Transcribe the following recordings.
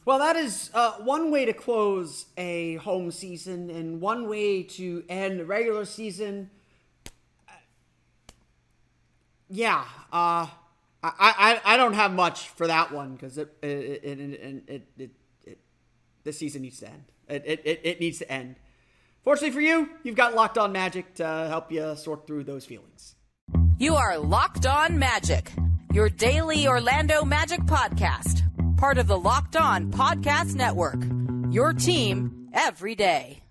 Well, that is one way to close a home season and one way to end the regular season. Yeah, I don't have much for that one because the season needs to end. It needs to end. Fortunately for you, you've got Locked On Magic to help you sort through those feelings. You are Locked On Magic, your daily Orlando Magic podcast, part of the Locked On Podcast Network, your team every day.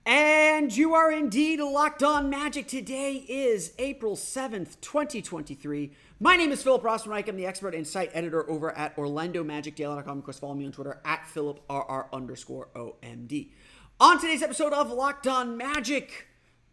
And you are indeed Locked On Magic. Today is April 7th, 2023. My name is Philip Rossman-Reich. I'm the expert and site editor over at OrlandoMagicDaily.com. Of course, follow me on Twitter at PhilipRR_OMD. On today's episode of Locked On Magic,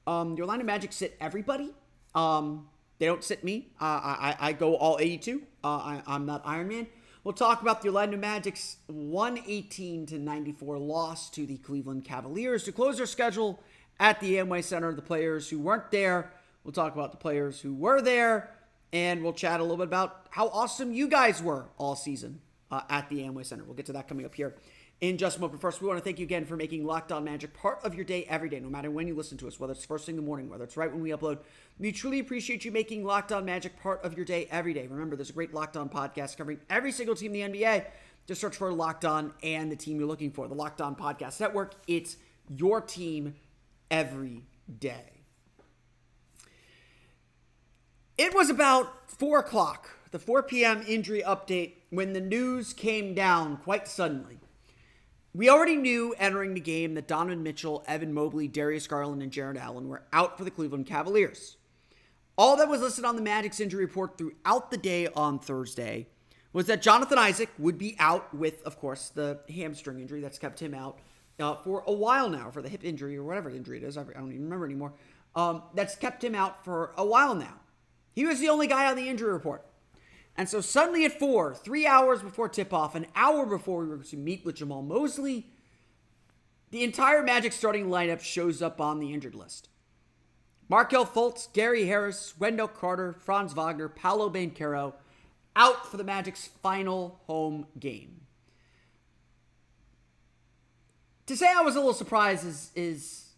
the Orlando Magic sit everybody. They don't sit me. I go all 82. I'm not Iron Man. We'll talk about the Orlando Magic's 118-94 loss to the Cleveland Cavaliers to close their schedule at the Amway Center. The players who weren't there. We'll talk about the players who were there. And we'll chat a little bit about how awesome you guys were all season at the Amway Center. We'll get to that coming up here in just a moment. But first, we want to thank you again for making Locked On Magic part of your day every day, no matter when you listen to us, whether it's first thing in the morning, whether it's right when we upload. We truly appreciate you making Locked On Magic part of your day every day. Remember, there's a great Locked On podcast covering every single team in the NBA. Just search for Locked On and the team you're looking for. The Locked On Podcast Network. It's your team every day. It was about 4 o'clock, the 4 p.m. injury update, when the news came down quite suddenly. We already knew entering the game that Donovan Mitchell, Evan Mobley, Darius Garland, and Jarrett Allen were out for the Cleveland Cavaliers. All that was listed on the Magic's injury report throughout the day on Thursday was that Jonathan Isaac would be out with, of course, the hamstring injury that's kept him out for a while now, for the hip injury or whatever injury it is. I don't even remember anymore. That's kept him out for a while now. He was the only guy on the injury report. And so suddenly at 4, 3 hours before tip-off, an hour before we were to meet with Jamal Mosley, the entire Magic starting lineup shows up on the injured list. Markelle Fultz, Gary Harris, Wendell Carter, Franz Wagner, Paolo Banchero out for the Magic's final home game. To say I was a little surprised is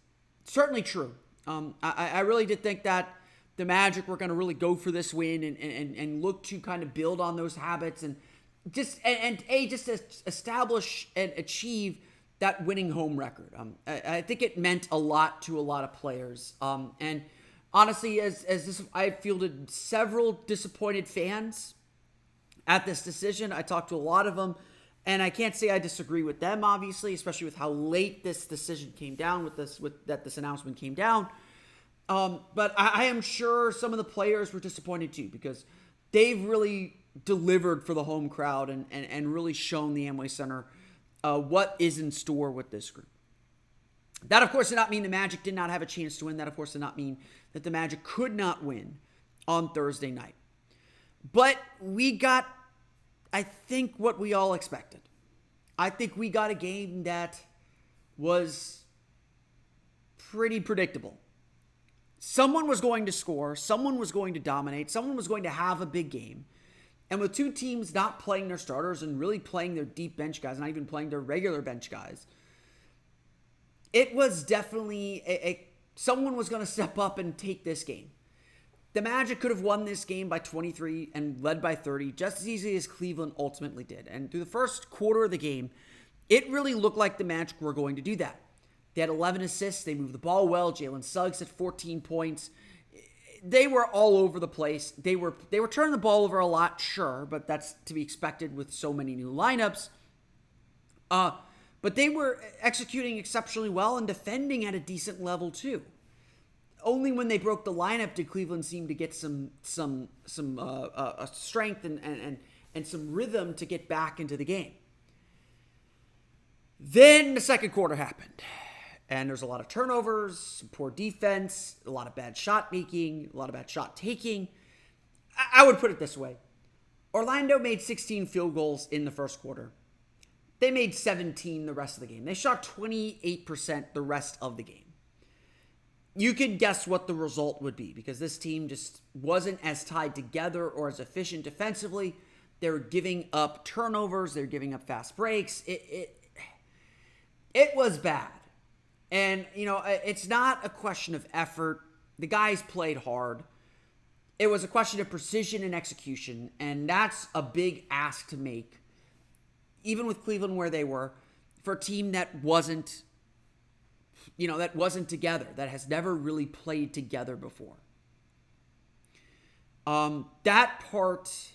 certainly true. I really did think that the Magic were going to really go for this win and look to kind of build on those habits and just establish and achieve that winning home record. I think it meant a lot to a lot of players. And honestly, as this, I fielded several disappointed fans at this decision. I talked to a lot of them, and I can't say I disagree with them, obviously, especially with how late this decision came down that this announcement came down. But I am sure some of the players were disappointed too, because they've really delivered for the home crowd and really shown the Amway Center what is in store with this group. That, of course, did not mean the Magic did not have a chance to win. That, of course, did not mean that the Magic could not win on Thursday night. But we got, I think, what we all expected. I think we got a game that was pretty predictable. Someone was going to score, someone was going to dominate, someone was going to have a big game. And with two teams not playing their starters and really playing their deep bench guys, not even playing their regular bench guys, it was definitely someone was going to step up and take this game. The Magic could have won this game by 23 and led by 30 just as easily as Cleveland ultimately did. And through the first quarter of the game, it really looked like the Magic were going to do that. They had 11 assists. They moved the ball well. Jalen Suggs had 14 points. They were all over the place. They were turning the ball over a lot, sure, but that's to be expected with so many new lineups. But they were executing exceptionally well and defending at a decent level too. Only when they broke the lineup did Cleveland seem to get some strength and some rhythm to get back into the game. Then the second quarter happened. And there's a lot of turnovers, some poor defense, a lot of bad shot making, a lot of bad shot taking. I would put it this way. Orlando made 16 field goals in the first quarter. They made 17 the rest of the game. They shot 28% the rest of the game. You could guess what the result would be because this team just wasn't as tied together or as efficient defensively. They were giving up turnovers. They were giving up fast breaks. It was bad. And, it's not a question of effort. The guys played hard. It was a question of precision and execution, and that's a big ask to make, even with Cleveland where they were, for a team that wasn't together, that has never really played together before. That part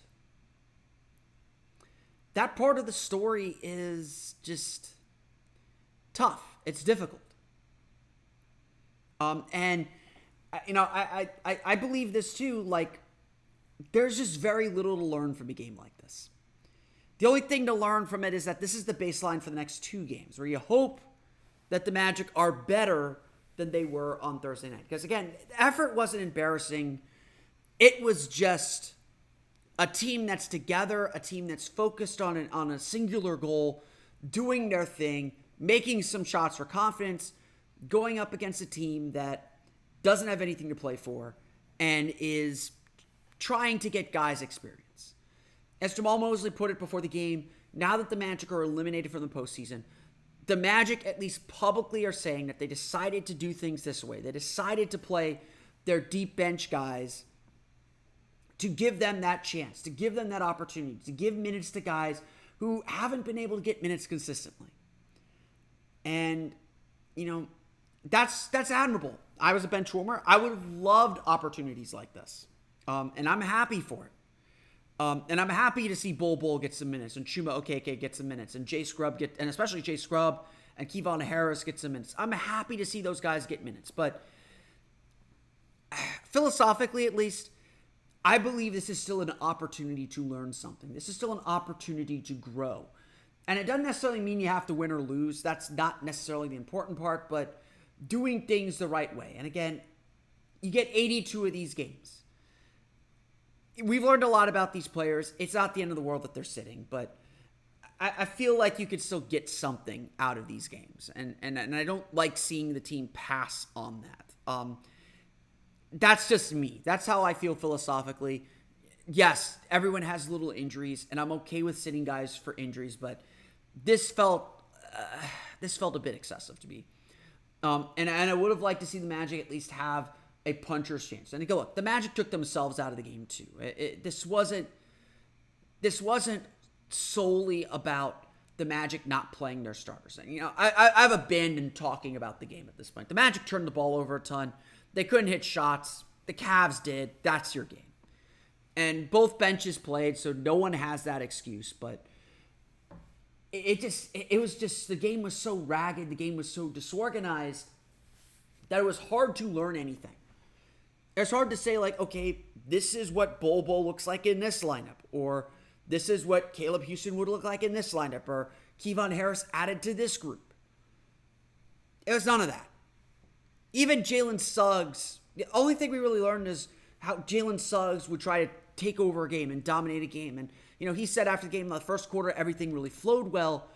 of the story is just tough. It's difficult. I believe this too, like, there's just very little to learn from a game like this. The only thing to learn from it is that this is the baseline for the next 2 games, where you hope that the Magic are better than they were on Thursday night. Because again, the effort wasn't embarrassing. It was just a team that's together, a team that's focused on a singular goal, doing their thing, making some shots for confidence, going up against a team that doesn't have anything to play for, and is trying to get guys experience. As Jamal Mosley put it before the game, now that the Magic are eliminated from the postseason, the Magic, at least publicly, are saying that they decided to do things this way. They decided to play their deep bench guys to give them that chance, to give them that opportunity, to give minutes to guys who haven't been able to get minutes consistently. And, that's admirable. I was a bench warmer. I would have loved opportunities like this. And I'm happy for it. And I'm happy to see Bol get some minutes and Chuma Okeke get some minutes and and especially Jay Scrubb and Kevon Harris get some minutes. I'm happy to see those guys get minutes. But philosophically, at least, I believe this is still an opportunity to learn something. This is still an opportunity to grow. And it doesn't necessarily mean you have to win or lose. That's not necessarily the important part, but doing things the right way. And again, you get 82 of these games. We've learned a lot about these players. It's not the end of the world that they're sitting, but I feel like you could still get something out of these games. And I don't like seeing the team pass on that. That's just me. That's how I feel philosophically. Yes, everyone has little injuries, and I'm okay with sitting guys for injuries, but this felt a bit excessive to me. And I would have liked to see the Magic at least have a puncher's chance. And look, the Magic took themselves out of the game too. This wasn't solely about the Magic not playing their starters. And, I've abandoned talking about the game at this point. The Magic turned the ball over a ton. They couldn't hit shots. The Cavs did. That's your game. And both benches played, so no one has that excuse. But it was just, the game was so ragged, the game was so disorganized that it was hard to learn anything. It's hard to say, like, okay, this is what Bol looks like in this lineup, or this is what Caleb Houston would look like in this lineup, or Kevon Harris added to this group. It was none of that. Even Jalen Suggs, the only thing we really learned is how Jalen Suggs would try to take over a game and dominate a game. And, he said after the game, in the first quarter, everything really flowed well.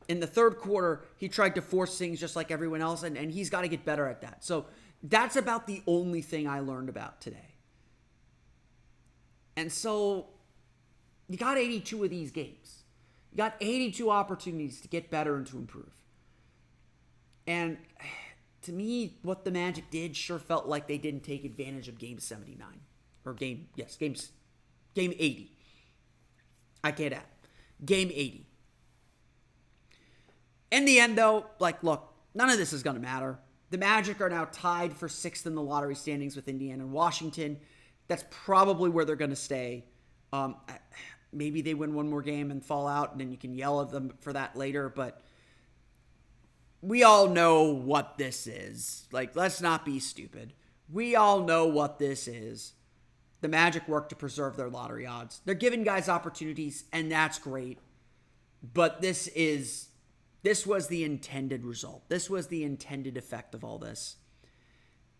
In the third quarter, he tried to force things just like everyone else, and he's got to get better at that. So that's about the only thing I learned about today. And so you got 82 of these games. You got 82 opportunities to get better and to improve. And to me, what the Magic did sure felt like they didn't take advantage of Game 79. Or Game 80. I can't add. Game 80. In the end, though, look, none of this is going to matter. The Magic are now tied for 6th in the lottery standings with Indiana and Washington. That's probably where they're going to stay. Maybe they win one more game and fall out, and then you can yell at them for that later, but we all know what this is. Let's not be stupid. We all know what this is. The Magic work to preserve their lottery odds. They're giving guys opportunities, and that's great. But this was the intended result. This was the intended effect of all this.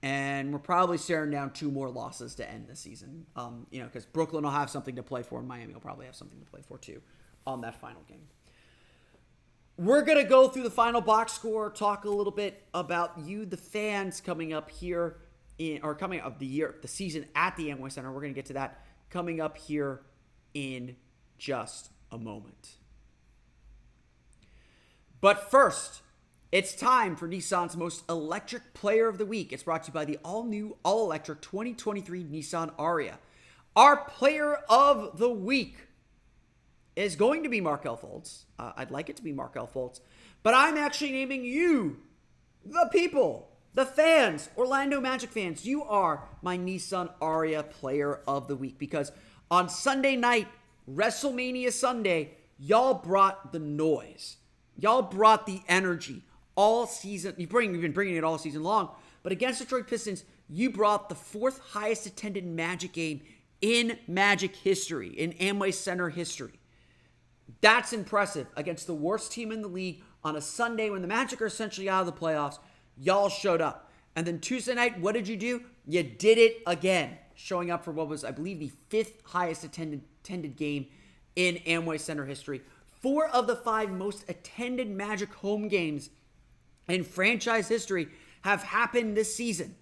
And we're probably staring down 2 more losses to end the season. Because Brooklyn will have something to play for, and Miami will probably have something to play for too on that final game. We're going to go through the final box score, talk a little bit about you, the fans, coming up here coming up the season at the Amway Center. We're going to get to that coming up here in just a moment. But first, it's time for Nissan's most electric player of the week. It's brought to you by the all-new, all-electric 2023 Nissan Ariya. Our player of the week is going to be Markelle Fultz. I'd like it to be Markelle Fultz. But I'm actually naming you, the people, the fans, Orlando Magic fans. You are my Nissan Ariya player of the week. Because on Sunday night, WrestleMania Sunday, y'all brought the noise. Y'all brought the energy all season. You've been bringing it all season long. But against Detroit Pistons, you brought the 4th highest attended Magic game in Magic history, in Amway Center history. That's impressive against the worst team in the league on a Sunday when the Magic are essentially out of the playoffs. Y'all showed up. And then Tuesday night, what did you do? You did it again, showing up for what was, I believe, the 5th highest attended game in Amway Center history. 4 of the 5 most attended Magic home games in franchise history have happened this season.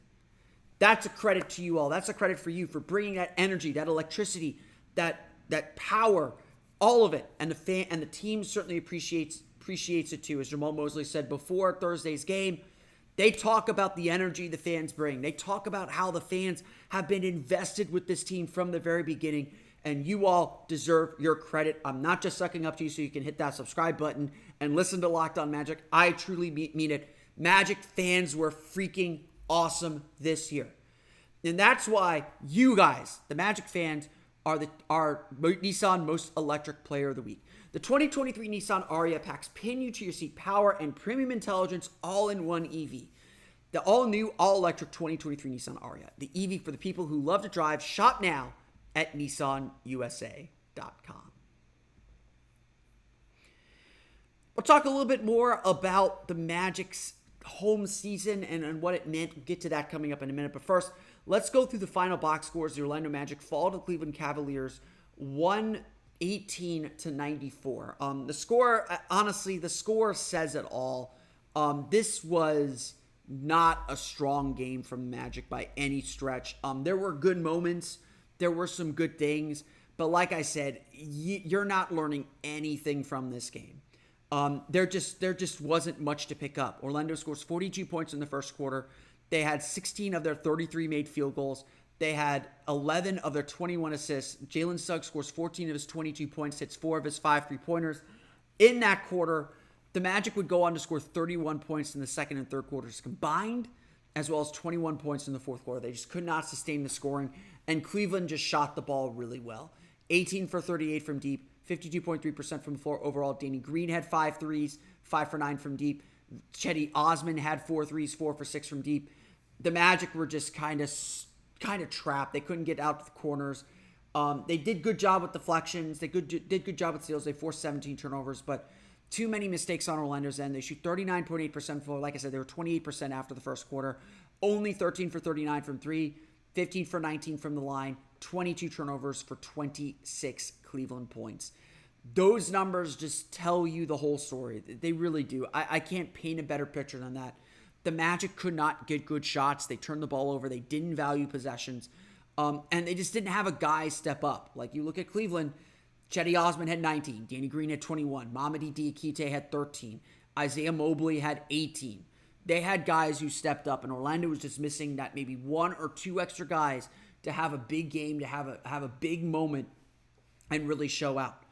That's a credit to you all. That's a credit for you for bringing that energy, that electricity, that power, all of it. And the team certainly appreciates it too. As Jamal Mosley said before Thursday's game, they talk about the energy the fans bring. They talk about how the fans have been invested with this team from the very beginning. And you all deserve your credit. I'm not just sucking up to you so you can hit that subscribe button and listen to Locked On Magic. I truly mean it. Magic fans were freaking awesome this year. And that's why you guys, the Magic fans, are Nissan Most Electric Player of the Week. The 2023 Nissan Ariya packs pin you to your seat power and premium intelligence all in one EV. The all-new, all-electric 2023 Nissan Ariya. The EV for the people who love to drive. Shop now at nissanusa.com. We'll talk a little bit more about the Magic's home season and what it meant. We'll get to that coming up in a minute. But first, let's go through the final box scores. The Orlando Magic fall to Cleveland Cavaliers 118-94. The score says it all. This was not a strong game from Magic by any stretch. There were good moments. There were some good things. But like I said, you're not learning anything from this game. There just wasn't much to pick up. Orlando scores 42 points in the first quarter. They had 16 of their 33 made field goals. They had 11 of their 21 assists. Jalen Suggs scores 14 of his 22 points, hits 4 of his 5 3-pointers. In that quarter, the Magic would go on to score 31 points in the second and third quarters combined, as well as 21 points in the fourth quarter. They just could not sustain the scoring, and Cleveland just shot the ball really well. 18 for 38 from deep, 52.3% from the floor overall. Danny Green had 5 threes, 5 for 9 from deep. Chetty Osman had 4 threes, 4 for 6 from deep. The Magic were just kind of trapped. They couldn't get out to the corners. They did good job with deflections. They did good job with steals. They forced 17 turnovers, but too many mistakes on Orlando's end. They shoot 39.8% from floor. Like I said, they were 28% after the first quarter. Only 13 for 39 from 3, 15 for 19 from the line, 22 turnovers for 26 Cleveland points. Those numbers just tell you the whole story. They really do. I can't paint a better picture than that. The Magic could not get good shots. They turned the ball over. They didn't value possessions. And they just didn't have a guy step up. Like you look at Cleveland, Chetty Osman had 19. Danny Green had 21. Mamadi Diakite had 13. Isaiah Mobley had 18. They had guys who stepped up, and Orlando was just missing that maybe 1 or 2 extra guys to have a big game, to have a big moment and really show out.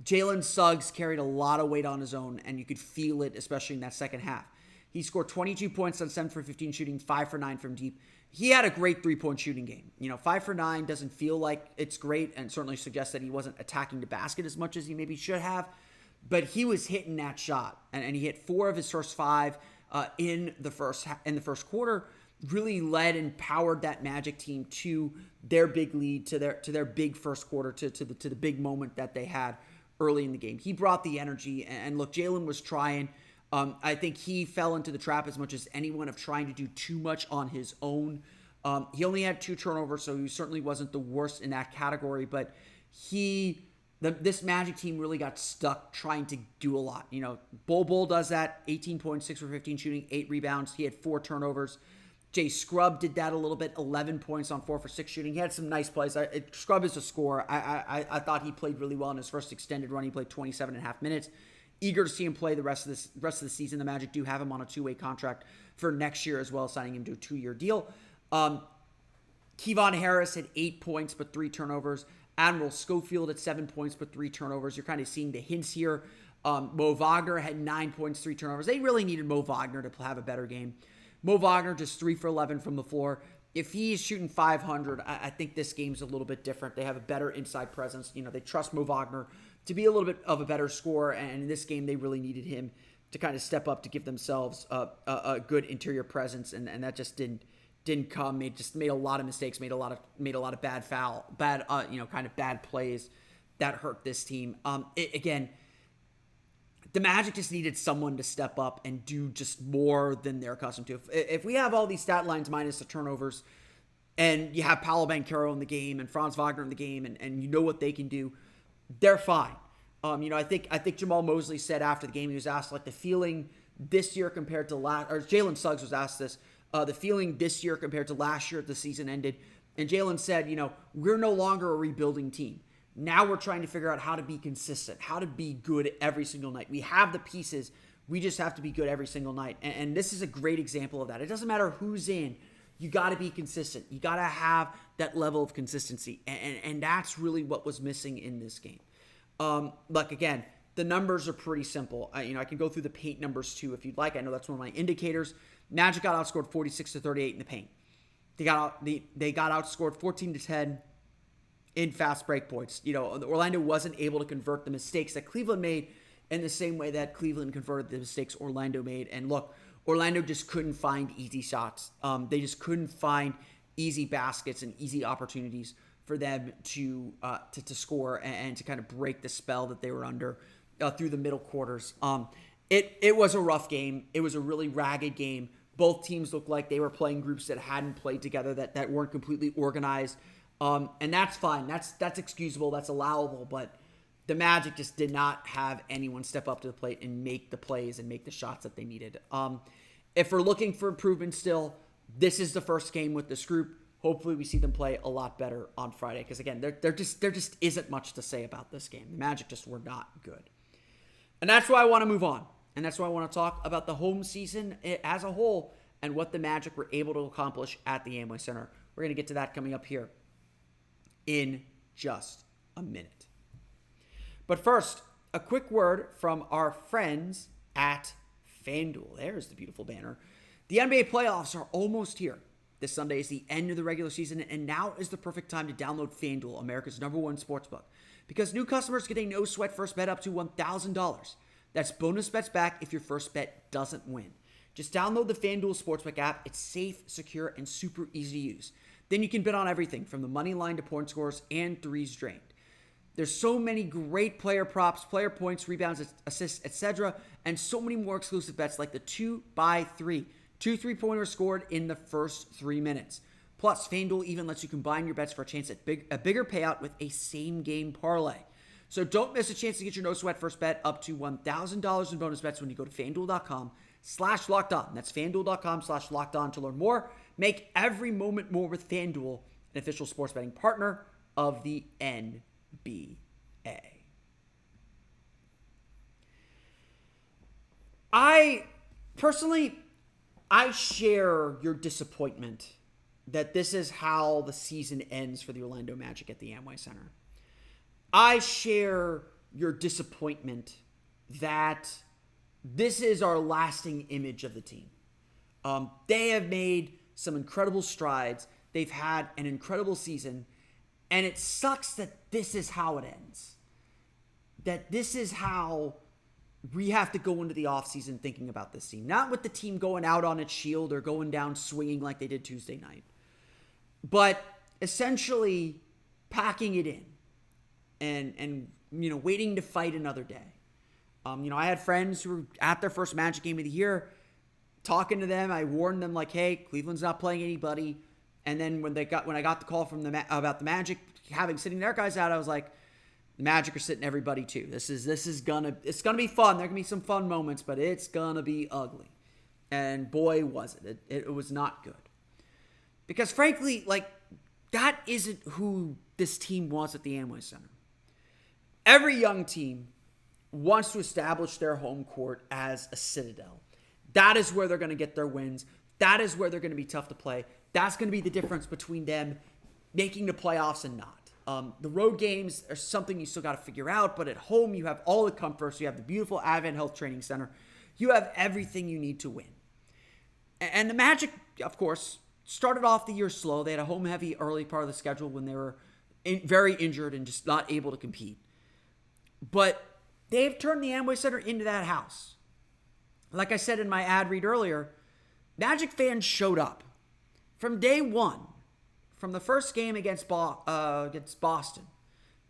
Jalen Suggs carried a lot of weight on his own, and you could feel it, especially in that second half. He scored 22 points on 7 for 15 shooting, 5 for 9 from deep. He had a great 3-point shooting game. 5 for 9 doesn't feel like it's great, and certainly suggests that he wasn't attacking the basket as much as he maybe should have. But he was hitting that shot, and he hit 4 of his first 5 in the first quarter. Really led and powered that Magic team to their big lead, to their big first quarter, to the big moment that they had early in the game. He brought the energy, and look, Jalen was trying. I think he fell into the trap as much as anyone of trying to do too much on his own. He only had 2 turnovers, so he certainly wasn't the worst in that category, but this Magic team really got stuck trying to do a lot. Bol does that, 18 points, 6 for 15 shooting, 8 rebounds. He had 4 turnovers. Jay Scrubb did that a little bit, 11 points on 4 for 6 shooting. He had some nice plays. Scrubb is a scorer. I thought he played really well in his first extended run. He played 27 and a half minutes. Eager to see him play the rest of the season. The Magic do have him on a 2-way contract for next year as well, signing him to a 2-year deal. Kevon Harris had 8 points but 3 turnovers. Admiral Schofield at 7 points but 3 turnovers. You're kind of seeing the hints here. Mo Wagner had 9 points, 3 turnovers. They really needed Mo Wagner to have a better game. Mo Wagner just 3 for 11 from the floor. If he's shooting 500, I think this game's a little bit different. They have a better inside presence. They trust Mo Wagner to be a little bit of a better scorer, and in this game, they really needed him to kind of step up to give themselves a good interior presence, and that just didn't come. Made a lot of mistakes, made a lot of bad bad plays that hurt this team. Again, the Magic just needed someone to step up and do just more than they're accustomed to. If we have all these stat lines minus the turnovers, and you have Paolo Banchero in the game and Franz Wagner in the game, and you know what they can do, they're fine. I think Jamal Mosley said after the game, he was asked the feeling this year compared to last, or Jalen Suggs was asked this, the feeling this year compared to last year at the season ended, and Jalen said, we're no longer a rebuilding team. Now we're trying to figure out how to be consistent, how to be good every single night. We have the pieces. We just have to be good every single night. And this is a great example of that. It doesn't matter who's in. You got to be consistent. You got to have that level of consistency. And that's really what was missing in this game. Again, the numbers are pretty simple. I can go through the paint numbers too if you'd like. I know that's one of my indicators. Magic got outscored 46-38 in the paint. They got outscored 14-10 in fast break points. Orlando wasn't able to convert the mistakes that Cleveland made in the same way that Cleveland converted the mistakes Orlando made. And look, Orlando just couldn't find easy shots. They just couldn't find easy baskets and easy opportunities for them to score and to kind of break the spell that they were under through the middle quarters. It was a rough game. It was a really ragged game. Both teams looked like they were playing groups that hadn't played together, that weren't completely organized. And that's fine. That's excusable. That's allowable. But the Magic just did not have anyone step up to the plate and make the plays and make the shots that they needed. If we're looking for improvement still, this is the first game with this group. Hopefully we see them play a lot better on Friday. Because again, there just isn't much to say about this game. The Magic just were not good. And that's why I want to move on. And that's why I want to talk about the home season as a whole and what the Magic were able to accomplish at the Amway Center. We're going to get to that coming up here in just a minute. But first, a quick word from our friends at FanDuel. There's the beautiful banner. The NBA playoffs are almost here. This Sunday is the end of the regular season, and now is the perfect time to download FanDuel, America's #1 sportsbook. Because new customers get a no-sweat first bet up to $1,000. That's bonus bets back if your first bet doesn't win. Just download the FanDuel Sportsbook app. It's safe, secure, and super easy to use. Then you can bet on everything from the money line to point scores and threes drained. There's so many great player props, player points, rebounds, assists, etc., and so many more exclusive bets like the 2x3. 2 3-pointers scored in the first 3 minutes. Plus, FanDuel even lets you combine your bets for a chance at a bigger payout with a same-game parlay. So don't miss a chance to get your no-sweat first bet up to $1,000 in bonus bets when you go to FanDuel.com/LockedOn. That's FanDuel.com/LockedOn to learn more. Make every moment more with FanDuel, an official sports betting partner of the NBA. I share your disappointment that this is how the season ends for the Orlando Magic at the Amway Center. I share your disappointment that this is our lasting image of the team. They have made some incredible strides. They've had an incredible season. And it sucks that this is how it ends. That this is how we have to go into the offseason thinking about this team. Not with the team going out on its shield or going down swinging like they did Tuesday night. But essentially packing it in and waiting to fight another day. I had friends who were at their first Magic game of the year. Talking to them, I warned them like, "Hey, Cleveland's not playing anybody." And then when I got the call from about the Magic sitting their guys out, I was like, "The Magic are sitting everybody too. It's gonna be fun. There can be some fun moments, but it's gonna be ugly." And boy, was it! It was not good. Because frankly, like, that isn't who this team wants at the Amway Center. Every young team wants to establish their home court as a citadel. That is where they're going to get their wins. That is where they're going to be tough to play. That's going to be the difference between them making the playoffs and not. The road games are something you still got to figure out, but at home you have all the comforts. You have the beautiful Advent Health Training Center. You have everything you need to win. And the Magic, of course, started off the year slow. They had a home-heavy early part of the schedule when they were very injured and just not able to compete. But they've turned the Amway Center into that house. Like I said in my ad read earlier, Magic fans showed up. From day one, from the first game against Boston,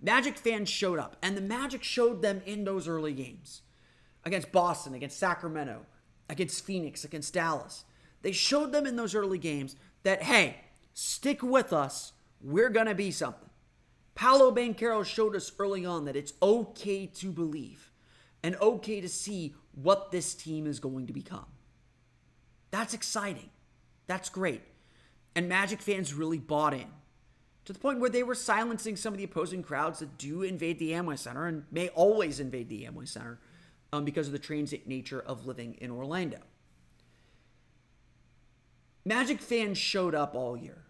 Magic fans showed up. And the Magic showed them in those early games. Against Boston, against Sacramento, against Phoenix, against Dallas. They showed them in those early games that, hey, stick with us. We're going to be something. Paolo Banchero showed us early on that it's okay to believe and okay to see what this team is going to become. That's exciting. That's great. And Magic fans really bought in to the point where they were silencing some of the opposing crowds that do invade the Amway Center and may always invade the Amway Center because of the transient nature of living in Orlando. Magic fans showed up all year.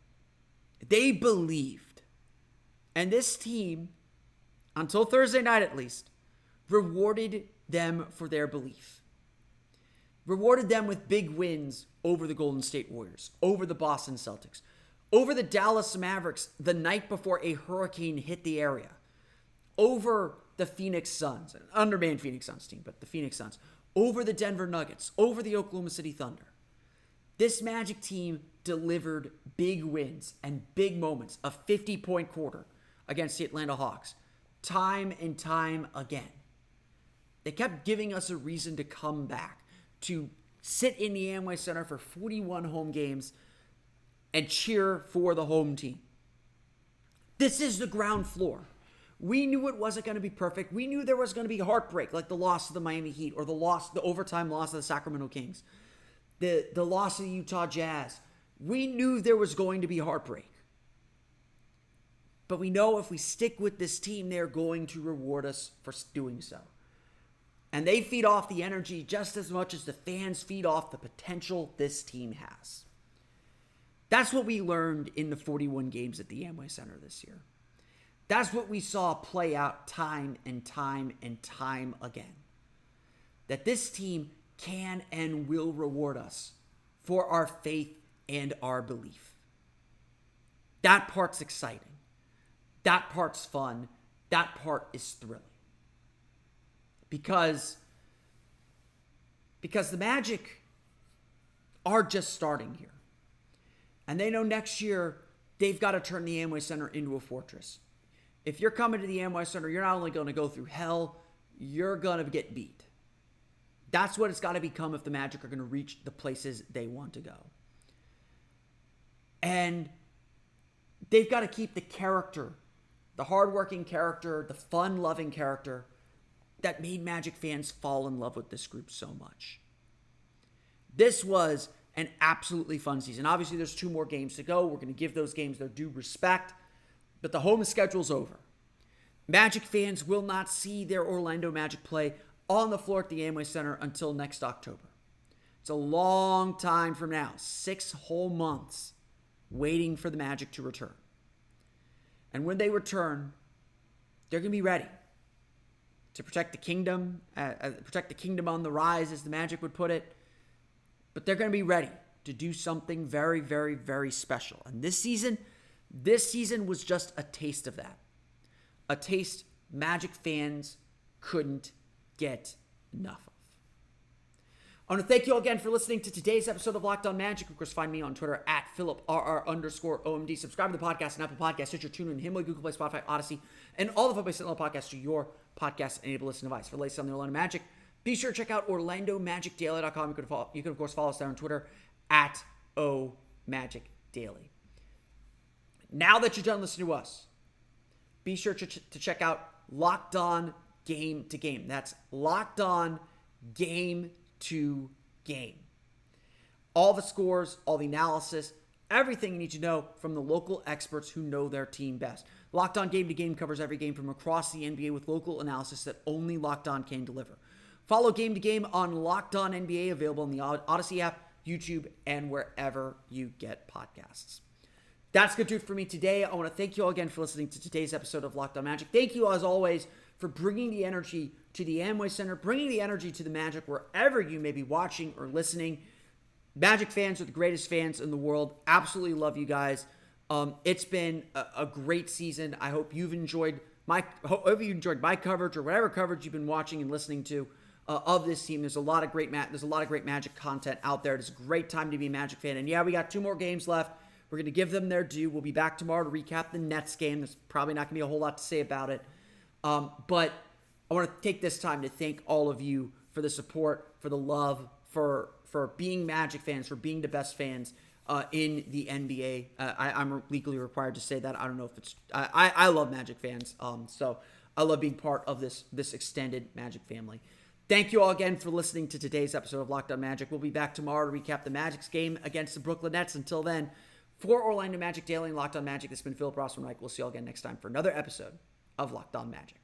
They believed. And this team, until Thursday night at least, rewarded them for their belief. Rewarded them with big wins over the Golden State Warriors, over the Boston Celtics, over the Dallas Mavericks the night before a hurricane hit the area, over the Phoenix Suns, an undermanned Phoenix Suns team, but the Phoenix Suns, over the Denver Nuggets, over the Oklahoma City Thunder. This Magic team delivered big wins and big moments, a 50-point quarter against the Atlanta Hawks, time and time again. They kept giving us a reason to come back, to sit in the Amway Center for 41 home games and cheer for the home team. This is the ground floor. We knew it wasn't going to be perfect. We knew there was going to be heartbreak, like the loss of the Miami Heat or the overtime loss of the Sacramento Kings, the loss of the Utah Jazz. We knew there was going to be heartbreak. But we know if we stick with this team, they're going to reward us for doing so. And they feed off the energy just as much as the fans feed off the potential this team has. That's what we learned in the 41 games at the Amway Center this year. That's what we saw play out time and time and time again. That this team can and will reward us for our faith and our belief. That part's exciting. That part's fun. That part is thrilling. Because the Magic are just starting here. And they know next year they've got to turn the Amway Center into a fortress. If you're coming to the Amway Center, you're not only going to go through hell, you're going to get beat. That's what it's got to become if the Magic are going to reach the places they want to go. And they've got to keep the character, the hardworking character, the fun-loving character that made Magic fans fall in love with this group so much. This was an absolutely fun season. Obviously, there's 2 more games to go. We're going to give those games their due respect. But the home schedule's over. Magic fans will not see their Orlando Magic play on the floor at the Amway Center until next October. It's a long time from now. 6 whole months waiting for the Magic to return. And when they return, they're going to be ready to protect the kingdom on the rise, as the Magic would put it. But they're going to be ready to do something very, very, very special. And this season was just a taste of that. A taste Magic fans couldn't get enough of. I want to thank you all again for listening to today's episode of Locked On Magic. Of course, find me on Twitter at PhilipRR_OMD. Subscribe to the podcast on Apple Podcasts, Stitcher, TuneIn, Himalaya, Google Play, Spotify, Odyssey, and all the Football Sentinel podcasts to your podcast-enabled listening device. For the latest on the Orlando Magic, be sure to check out OrlandoMagicDaily.com. You can, of course, follow us there on Twitter at OMagicDaily. Now that you're done listening to us, be sure to check out Locked On Game to Game. That's Locked On Game to Game. All the scores, all the analysis, everything you need to know from the local experts who know their team best. Locked On Game to Game covers every game from across the NBA with local analysis that only Locked On can deliver. Follow Game to Game on Locked On NBA, available in the Odyssey app, YouTube, and wherever you get podcasts. That's going to do it for me today. I want to thank you all again for listening to today's episode of Locked On Magic. Thank you, as always, for bringing the energy to the Amway Center, bringing the energy to the Magic wherever you may be watching or listening. Magic fans are the greatest fans in the world. Absolutely love you guys. It's been a great season. I hope you've enjoyed my coverage or whatever coverage you've been watching and listening to of this team. There's a lot of great Magic content out there. It's a great time to be a Magic fan. And yeah, we got 2 more games left. We're going to give them their due. We'll be back tomorrow to recap the Nets game. There's probably not going to be a whole lot to say about it. But I want to take this time to thank all of you for the support, for the love, for being Magic fans, for being the best fans in the NBA. I'm legally required to say that. I don't know if it's... I love Magic fans, so I love being part of this extended Magic family. Thank you all again for listening to today's episode of Locked On Magic. We'll be back tomorrow to recap the Magic's game against the Brooklyn Nets. Until then, for Orlando Magic Daily and Locked On Magic, this has been Philip Rossman-Reich. We'll see you all again next time for another episode of Locked On Magic.